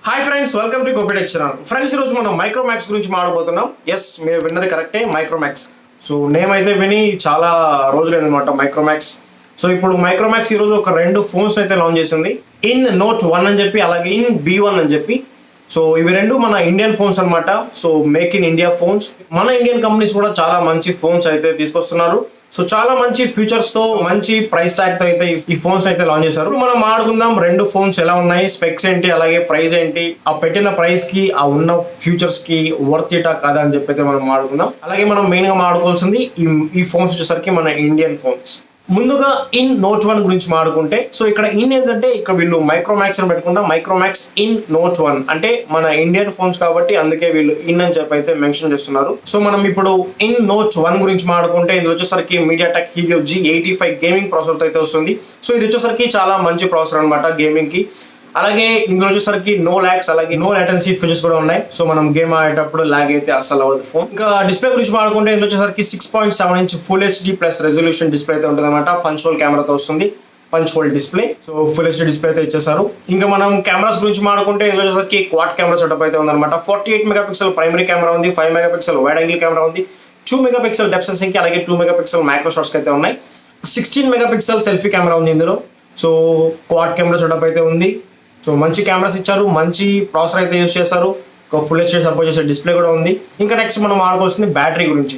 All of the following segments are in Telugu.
Hi friends, welcome to Gopi tech channel. Friends, ఈరోజు మనం మైక్రోమాక్స్ గురించి మాట్లాడబోతున్నాం. ఎస్, మీరు విన్నది కరెక్టే, మైక్రోమాక్స్. సో నేమ్ అయితే విని చాలా రోజులైందనమాట మైక్రోమాక్స్. సో ఇప్పుడు మైక్రోమాక్స్ ఈరోజు ఒక రెండు ఫోన్స్ అయితే లాంచ్ చేసింది. ఇన్ నోట్ 1 అని చెప్పి, అలాగే ఇన్ B1 అని చెప్పి. సో ఇవి రెండు మన ఇండియన్ ఫోన్స్ అనమాట. So make in India phones. మన ఇండియన్ కంపెనీస్ కూడా చాలా మంచి ఫోన్స్ అయితే తీసుకొస్తున్నారు. సో చాలా మంచి ఫీచర్స్ తో, మంచి ప్రైస్ ట్యాగ్ తో అయితే ఈ ఫోన్స్ అయితే లాంచ్ చేశారు. మనం ఆడుకుందాం రెండు ఫోన్స్ ఎలా ఉన్నాయి, స్పెక్స్ ఏంటి, అలాగే ప్రైస్ ఏంటి, ఆ పెట్టిన ప్రైస్ కి ఆ ఉన్న ఫ్యూచర్స్ కి వర్త్ ఇటా కాదా అని చెప్పి అయితే మనం ఆడుకుందాం. అలాగే మనం మెయిన్ గా ఆడుకోవాల్సింది ఈ ఫోన్స్ వచ్చేసరికి మన ఇండియన్ ఫోన్స్. ముందుగా ఇన్ నోట్ 1 గురించి మాట్లాడుకుంటే, సో ఇక్కడ ఇన్ ఏంటంటే ఇక్కడ వీళ్ళు మైక్రోమాక్స్ అని పెట్టుకుంటా, మైక్రోమాక్స్ ఇన్ నోట్ 1 అంటే మన ఇండియన్ ఫోన్స్ కాబట్టి అందుకే వీళ్ళు ఇన్ అని చెప్పి అయితే మెన్షన్ చేస్తున్నారు. సో మనం ఇప్పుడు ఇన్ నోట్ 1 గురించి మాట్లాడుకుంటే, ఇది వచ్చేసరికి MediaTek Helio G85 gaming processor అయితే వస్తుంది. సో ఇది వచ్చేసరికి చాలా మంచి ప్రాసెసర్ అనమాట గేమింగ్ కి. అలాగే ఇందులో వచ్చేసరికి నో లాగ్స్, అలాగే నో లాటెన్సీ ఫీచర్స్ కూడా ఉన్నాయి. సో మనం గేమ్ ఆడేటప్పుడు లాగ్ అయితే అస్సలు అవ్వదు ఫోన్. ఇంకా డిస్ప్లే గురించి మాట్లాడుకుంటే, ఇందులో వచ్చేసరికి 6.7 inch full HD plus resolution display అయితే ఉంటుంది అనమాట. పంచ్ హోల్ కెమెరాతో వస్తుంది, punch whole display. So full HD display అయితే ఇచ్చేసారు. ఇంకా మనం కెమెరాస్ గురించి మాట్లాడుకుంటే, ఇందులో వచ్చేసరికి క్వాడ్ కెమెరా సెటప్ అయితే ఉందన్నమాట. 48 మెగాపిక్సెల్ ప్రైమరీ కెమెరా ఉంది, 5 మెగాపిక్సెల్ వైడ్ యాంగిల్ కెమెరా ఉంది, 2 మెగాపిక్సెల్ డెప్త్ సెన్సింగ్ కి, అలాగే 2 మెగాపిక్సెల్ మైక్రో షాట్స్ అయితే ఉన్నాయి. 16 మెగాపిక్సెల్ సెల్ఫీ కెమెరా ఉంది ఇందులో. సో క్వాడ్ కెమెరా సెటప్ అయితే ఉంది. సో మంచి కెమెరాస్ ఇచ్చారు, మంచి ప్రాసెసర్ అయితే యూస్ చేశారు, ఒక ఫుల్ HD సపోర్ట్ చేసే డిస్ప్లే కూడా ఉంది. ఇంకా నెక్స్ట్ మనం ఆడుకోవాల్సింది బ్యాటరీ గురించి.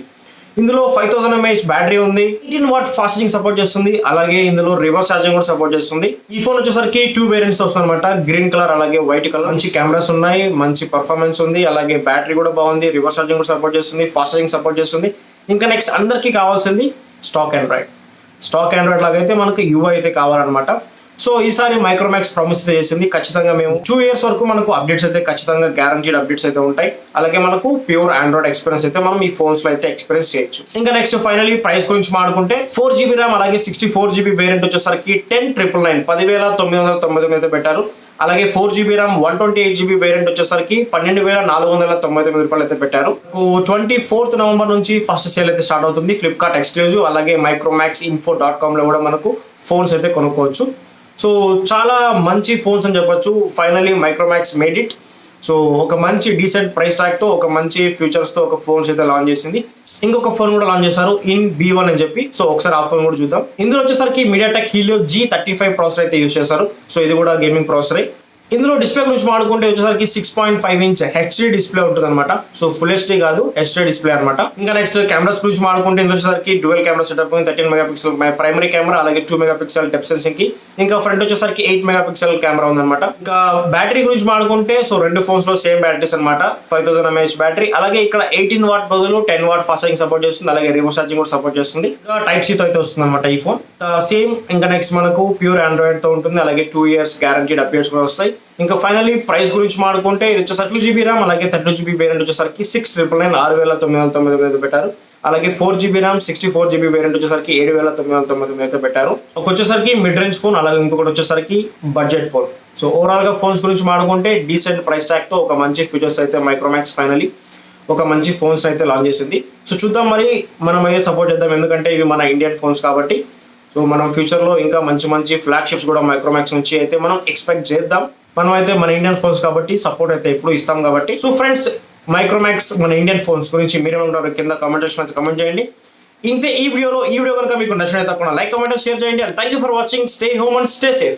ఇందులో 5000 mAh బ్యాటరీ ఉంది, 18 వాట్ ఫాస్ట్ ఛార్జింగ్ సపోర్ట్ చేస్తుంది, అలాగే ఇందులో రివర్స్ ఛార్జింగ్ కూడా సపోర్ట్ చేస్తుంది. ఈ ఫోన్ వచ్చేసరికి 2 వేరియంట్స్ వస్తుంది అనమాట, గ్రీన్ కలర్ అలాగే వైట్ కలర్. మంచి కెమెరాస్ ఉన్నాయి, మంచి పర్ఫార్మెన్స్ ఉంది, అలాగే బ్యాటరీ కూడా బాగుంది, రివర్స్ ఛార్జింగ్ కూడా సపోర్ట్ చేస్తుంది, ఫాస్ట్ ఛార్జింగ్ సపోర్ట్ చేస్తుంది. ఇంకా నెక్స్ట్ అందరికీ కావాల్సింది స్టాక్ ఆండ్రాయిడ్ లాగా అయితే మనకు UI అయితే కావాలన్నమాట. సో ఈసారి మైక్రోమాక్స్ ప్రామిస్ అయితే చేసింది, ఖచ్చితంగా మేము 2 years వరకు మనకు అప్డేట్స్ అయితే ఖచ్చితంగా గ్యారంటీడ్ అప్డేట్స్ అయితే ఉంటాయి. అలాగే మనకు ప్యూర్ ఆండ్రాయిడ్ ఎక్స్పీరియన్స్ అయితే మనం ఈ ఫోన్స్ లో అయితే ఎక్స్పీరియన్స్ చేయొచ్చు. ఇంకా నెక్స్ట్ ఫైనల్లీ ప్రైస్ గురించి మాట్లాడుకుంటే, 4GB ర్యామ్ అలాగే 64GB వేరియంట్ వచ్చేసరికి 10,999 10,999 అయితే పెట్టారు. అలాగే 4GB ర్యామ్ 128GB వేరియంట్ వచ్చేసరికి 12,499 రూపాయలు అయితే పెట్టారు. 24th నవంబర్ నుంచి ఫస్ట్ సేల్ అయితే స్టార్ట్ అవుతుంది, ఫ్లిప్కార్ట్ ఎక్స్క్లూజివ్. అలాగే micromaxinfo.com లో కూడా మనకు ఫోన్స్ అయితే కొనుక్కోవచ్చు. సో చాలా మంచి ఫోన్స్ అని చెప్పొచ్చు. Finally Micromax made it. So ఒక మంచి డీసెంట్ ప్రైస్ ట్యాగ్ తో, ఒక మంచి ఫీచర్స్ తో ఒక ఫోన్స్ అయితే లాంచ్ చేసింది. ఇంకొక ఫోన్ కూడా లాంచ్ చేశారు ఇన్ B1 అని చెప్పి. సో ఒకసారి ఆ ఫోన్ కూడా చూద్దాం. ఇందులో వచ్చేసరికి MediaTek Helio G35 ప్రాసెసర్ అయితే యూస్ చేశారు. సో ఇది కూడా గేమింగ్ ప్రాసెసరే. ఇందులో డిస్ప్లే గురించి మాట్లాడుకుంటే వచ్చేసరికి 6.5 ఇంచ్ HD డిస్ప్లే ఉంటుంది అనమాట. సో ఫుల్ HD కాదు, HD డిస్ప్లే అనమాట. ఇంకా నెక్స్ట్ కెమెరాస్ గురించి మాట్లాడుకుంటే, ఇందులో వచ్చేసరికి dual camera setup 13 megapixel primary camera, అలాగే 2 మెగాపిక్సెల్ డెప్త్ సెన్సింగ్ కి. ఇంకా ఫ్రంట్ వచ్చేసరికి 8 మెగాపిక్సెల్ కెమెరా ఉందన్నమాట. ఇంకా బ్యాటరీ గురించి మాట్లాడుకుంటే, సో రెండు ఫోన్స్ లో సేమ్ బ్యాటరీస్ అనమాట, 5000 mAh బ్యాటరీ. అలాగే ఇక్కడ 18 వాట్ బదులు 10 వాట్ ఫాస్ట్ ఛార్జింగ్ సపోర్ట్ చేస్తుంది, అలాగే రివర్స్ ఛార్జింగ్ కూడా సపోర్ట్ చేస్తుంది. ఇంకా Type-C తో అయితే వస్తుంది అనమాట ఈ ఫోన్ సేమ్. ఇంకా నెక్స్ట్ మనకు ప్యూర్ ఆండ్రాయిడ్ తో ఉంటుంది, అలాగే 2 years గ్యారంటీడ్ అప్డేట్స్ కూడా వస్తాయి. ఇంకా ఫైనల్లీ ప్రైస్ గురించి మాట్లాడుకుంటే, ఇది వచ్చేసరికి 2GB ర్యామ్ అలాగే 32GB వేరియంట్ వచ్చేసరికి 6,999 6,999 పెట్టారు. అలాగే 4GB ర్యామ్ 64GB వేరియంట్ వచ్చేసరికి 7,999 అయితే పెట్టారు. ఒక వచ్చేసరికి మిడ్ రేంజ్ ఫోన్, అలాగే ఇంకొకటి వచ్చేసరికి బడ్జెట్ ఫోన్. సో ఓవరాల్ గా ఫోన్స్ గురించి మాట్లాడుకుంటే, డీసెంట్ ప్రైస్ ట్యాగ్ తో ఒక మంచి ఫీచర్స్ అయితే మైక్రోమాక్స్ ఫైనల్లీ ఒక మంచి ఫోన్స్ అయితే లాంచ్ చేసింది. సో చూద్దాం మరి, మనం అయితే సపోర్ట్ చేద్దాం, ఎందుకంటే ఇవి మన ఇండియన్ ఫోన్స్ కాబట్టి. సో మనం ఫ్యూచర్ లో ఇంకా మంచి మంచి ఫ్లాగ్షిప్స్ కూడా మైక్రోమాక్స్ నుంచి అయితే మనం ఎక్స్పెక్ట్ చేద్దాం. మనం అయితే మన ఇండియన్ ఫోన్స్ కాబట్టి సపోర్ట్ అయితే ఎప్పుడు ఇస్తాం కాబట్టి. సో ఫ్రెండ్స్, మైక్రోమాక్స్ మన ఇండియన్ ఫోన్స్ గురించి మీరేమంటారు కింద కామెంట్ సెక్షన్ అయితే కామెంట్ చేయండి. ఇంతే ఈ వీడియో కనుక మీకు నచ్చినట్లయితే తప్పకుండా లైక్, కామెంట్, షేర్ చేయండి. And thank you for watching. Stay home and stay safe.